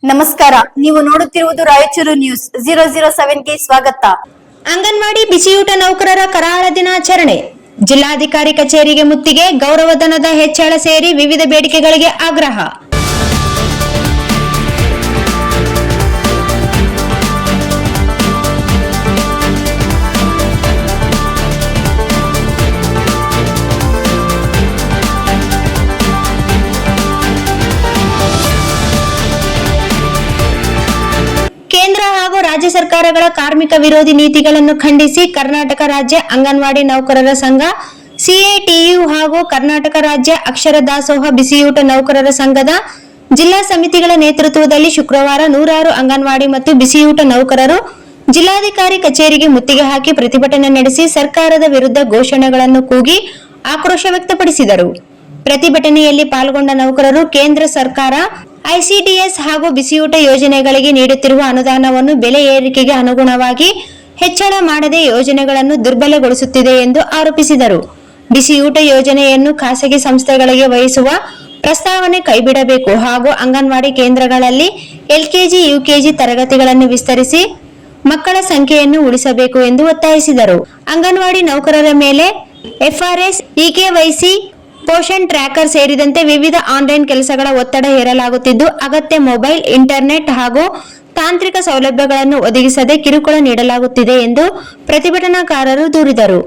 ನಮಸ್ಕಾರ, ನೀವು ನೋಡುತ್ತಿರುವುದು ರಾಯಚೂರು ನ್ಯೂಸ್ 007ಗೆ ಸ್ವಾಗತ. ಅಂಗನವಾಡಿ ಬಿಸಿಯೂಟ ನೌಕರರ ಕರಾಳ ದಿನಾಚರಣೆ. ಜಿಲ್ಲಾಧಿಕಾರಿ ಕಚೇರಿಗೆ ಮುತ್ತಿಗೆ, ಗೌರವಧನದ ಹೆಚ್ಚಳ ಸೇರಿ ವಿವಿಧ ಬೇಡಿಕೆಗಳಿಗೆ ಆಗ್ರಹ. ಕೇಂದ್ರ ಹಾಗೂ ರಾಜ್ಯ ಸರ್ಕಾರಗಳ ಕಾರ್ಮಿಕ ವಿರೋಧಿ ನೀತಿಗಳನ್ನು ಖಂಡಿಸಿ ಕರ್ನಾಟಕ ರಾಜ್ಯ ಅಂಗನವಾಡಿ ನೌಕರರ ಸಂಘ, ಸಿಐಟಿಯು ಹಾಗೂ ಕರ್ನಾಟಕ ರಾಜ್ಯ ಅಕ್ಷರ ದಾಸೋಹ ಬಿಸಿಯೂಟ ನೌಕರರ ಸಂಘದ ಜಿಲ್ಲಾ ಸಮಿತಿಗಳ ನೇತೃತ್ವದಲ್ಲಿ ಶುಕ್ರವಾರ ನೂರಾರು ಅಂಗನವಾಡಿ ಮತ್ತು ಬಿಸಿಯೂಟ ನೌಕರರು ಜಿಲ್ಲಾಧಿಕಾರಿ ಕಚೇರಿಗೆ ಮುತ್ತಿಗೆ ಹಾಕಿ ಪ್ರತಿಭಟನೆ ನಡೆಸಿ ಸರ್ಕಾರದ ವಿರುದ್ಧ ಘೋಷಣೆಗಳನ್ನು ಕೂಗಿ ಆಕ್ರೋಶ ವ್ಯಕ್ತಪಡಿಸಿದರು. ಪ್ರತಿಭಟನೆಯಲ್ಲಿ ಪಾಲ್ಗೊಂಡ ನೌಕರರು ಕೇಂದ್ರ ಸರ್ಕಾರ ಐಸಿಡಿಎಸ್ ಹಾಗೂ ಬಿಸಿಯೂಟ ಯೋಜನೆಗಳಿಗೆ ನೀಡುತ್ತಿರುವ ಅನುದಾನವನ್ನು ಬೆಲೆ ಏರಿಕೆಗೆ ಅನುಗುಣವಾಗಿ ಹೆಚ್ಚಳ ಮಾಡದೆ ಯೋಜನೆಗಳನ್ನು ದುರ್ಬಲಗೊಳಿಸುತ್ತಿದೆ ಎಂದು ಆರೋಪಿಸಿದರು. ಬಿಸಿಯೂಟ ಯೋಜನೆಯನ್ನು ಖಾಸಗಿ ಸಂಸ್ಥೆಗಳಿಗೆ ವಹಿಸುವ ಪ್ರಸ್ತಾವನೆ ಕೈಬಿಡಬೇಕು ಹಾಗೂ ಅಂಗನವಾಡಿ ಕೇಂದ್ರಗಳಲ್ಲಿ ಎಲ್ಕೆಜಿ, ಯುಕೆಜಿ ತರಗತಿಗಳನ್ನು ವಿಸ್ತರಿಸಿ ಮಕ್ಕಳ ಸಂಖ್ಯೆಯನ್ನು ಉಳಿಸಬೇಕು ಎಂದು ಒತ್ತಾಯಿಸಿದರು. ಅಂಗನವಾಡಿ ನೌಕರರ ಮೇಲೆ ಎಫ್ಆರ್ಎಸ್, ಇಕೆವೈಸಿ, ಪೋಷಣ್ ಟ್ರ್ಯಾಕರ್ ಸೇರಿದಂತೆ ವಿವಿಧ ಆನ್ಲೈನ್ ಕೆಲಸಗಳ ಒತ್ತಡ ಹೇರಲಾಗುತ್ತಿದ್ದು, ಅಗತ್ಯ ಮೊಬೈಲ್, ಇಂಟರ್ನೆಟ್ ಹಾಗೂ ತಾಂತ್ರಿಕ ಸೌಲಭ್ಯಗಳನ್ನು ಒದಗಿಸದೆ ಕಿರುಕುಳ ನೀಡಲಾಗುತ್ತಿದೆ ಎಂದು ಪ್ರತಿಭಟನಾಕಾರರು ದೂರಿದರು.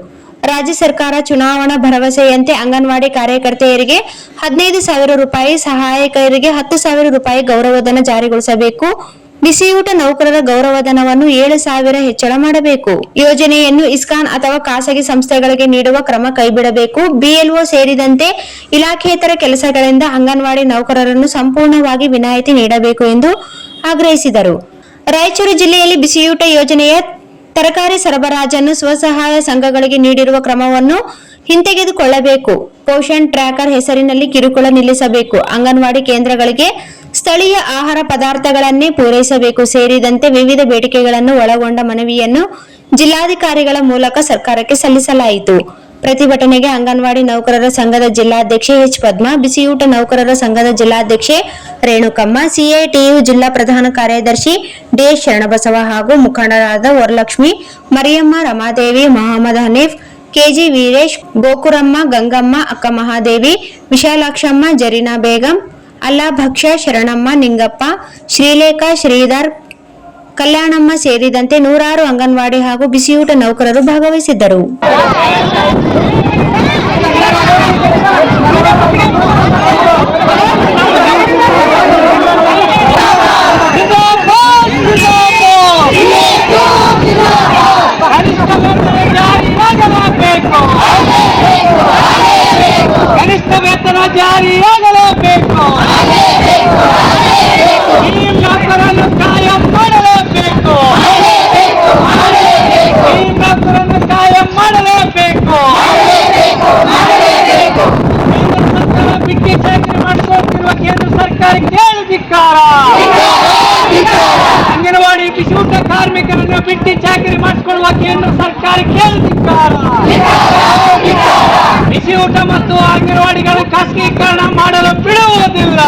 ರಾಜ್ಯ ಸರ್ಕಾರ ಚುನಾವಣಾ ಭರವಸೆಯಂತೆ ಅಂಗನವಾಡಿ ಕಾರ್ಯಕರ್ತೆಯರಿಗೆ 15,000 ರೂಪಾಯಿ, ಸಹಾಯಕರಿಗೆ 10,000 ರೂಪಾಯಿ ಗೌರವಧನ ಜಾರಿಗೊಳಿಸಬೇಕು. ಬಿಸಿಯೂಟ ನೌಕರರ ಗೌರವಧನವನ್ನು 7,000 ಹೆಚ್ಚಳ ಮಾಡಬೇಕು. ಯೋಜನೆಯನ್ನು ಇಸ್ಕಾನ್ ಅಥವಾ ಖಾಸಗಿ ಸಂಸ್ಥೆಗಳಿಗೆ ನೀಡುವ ಕ್ರಮ ಕೈಬಿಡಬೇಕು. ಬಿಎಲ್ಒ ಸೇರಿದಂತೆ ಇಲಾಖೇತರ ಕೆಲಸಗಳಿಂದ ಅಂಗನವಾಡಿ ನೌಕರರನ್ನು ಸಂಪೂರ್ಣವಾಗಿ ವಿನಾಯಿತಿ ನೀಡಬೇಕು ಎಂದು ಆಗ್ರಹಿಸಿದರು. ರಾಯಚೂರು ಜಿಲ್ಲೆಯಲ್ಲಿ ಬಿಸಿಯೂಟ ಯೋಜನೆಯ ತರಕಾರಿ ಸರಬರಾಜನ್ನು ಸ್ವಸಹಾಯ ಸಂಘಗಳಿಗೆ ನೀಡಿರುವ ಕ್ರಮವನ್ನು ಹಿಂತೆಗೆದುಕೊಳ್ಳಬೇಕು. ಪೋಷಣ್ ಟ್ರ್ಯಾಕರ್ ಹೆಸರಿನಲ್ಲಿ ಕಿರುಕುಳ ನಿಲ್ಲಿಸಬೇಕು. ಅಂಗನವಾಡಿ ಕೇಂದ್ರಗಳಿಗೆ ಸ್ಥಳೀಯ ಆಹಾರ ಪದಾರ್ಥಗಳನ್ನೇ ಪೂರೈಸಬೇಕು ಸೇರಿದಂತೆ ವಿವಿಧ ಬೇಡಿಕೆಗಳನ್ನು ಒಳಗೊಂಡ ಮನವಿಯನ್ನು ಜಿಲ್ಲಾಧಿಕಾರಿಗಳ ಮೂಲಕ ಸರ್ಕಾರಕ್ಕೆ ಸಲ್ಲಿಸಲಾಯಿತು. ಪ್ರತಿಭಟನೆಗೆ ಅಂಗನವಾಡಿ ನೌಕರರ ಸಂಘದ ಜಿಲ್ಲಾಧ್ಯಕ್ಷೆ ಎಚ್ ಪದ್ಮಾ, ಬಿಸಿಯೂಟ ನೌಕರರ ಸಂಘದ ಜಿಲ್ಲಾಧ್ಯಕ್ಷೆ ರೇಣುಕಮ್ಮ, ಸಿಐಟಿಯು ಜಿಲ್ಲಾ ಪ್ರಧಾನ ಕಾರ್ಯದರ್ಶಿ ಡಿಎಸ್ ಶರಣಬಸವ ಹಾಗೂ ಮುಖಂಡರಾದ ವರಲಕ್ಷ್ಮಿ, ಮರಿಯಮ್ಮ, ರಮಾದೇವಿ, ಮೊಹಮ್ಮದ್ ಹನೀಫ್, ಕೆಜಿ ವೀರೇಶ್, ಗೋಕುರಮ್ಮ, ಗಂಗಮ್ಮ, ಅಕ್ಕ ಮಹಾದೇವಿ, ವಿಶಾಲಾಕ್ಷಮ್ಮ, ಜರೀನಾ ಬೇಗಂ, ಅಲ್ಲಾಭಕ್ಷ, ಶರಣಮ್ಮ, ನಿಂಗಪ್ಪ, ಶ್ರೀಲೇಖಾ, ಶ್ರೀಧರ್, ಕಲ್ಯಾಣಮ್ಮ ಸೇರಿದಂತೆ ನೂರಾರು ಅಂಗನವಾಡಿ ಹಾಗೂ ಬಿಸಿಯೂಟ ನೌಕರರು ಭಾಗವಹಿಸಿದ್ದರು. ಕನಿಷ್ಠ ವೇತನ ಜಾರಿಯಾಗಲೇಬೇಕು. ಈ ನೌಕರನ್ನು ಕಾಯಂ ಮಾಡಲೇಬೇಕು. ಈ ನೌಕರನ್ನು ಕಾಯಂ ಮಾಡಲೇಬೇಕು. ಕೇಂದ್ರ ಸರ್ಕಾರ ಬಿಟ್ಟಿ ಚಾಕರಿ ಮಾಡಿಸುತ್ತಿರುವ ಕೇಂದ್ರ ಸರ್ಕಾರಕ್ಕೆ ಧಿಕ್ಕಾರ. ಅಂಗನವಾಡಿ ಬಿಸಿಯೂಟ ಕಾರ್ಮಿಕರನ್ನು ಬಿಟ್ಟಿ ಚಾಕರಿ ಮಾಡಿಸಿಕೊಳ್ಳುವ ಕೇಂದ್ರ ಸರ್ಕಾರಕ್ಕೆ ಧಿಕ್ಕಾರ. ಬಿಸಿಯೂಟ ಮತ್ತು ಅಂಗನವಾಡಿಗಳ ಖಾಸಗೀಕರಣ ಮಾಡಲು ಬಿಡುವುದಿಲ್ಲ.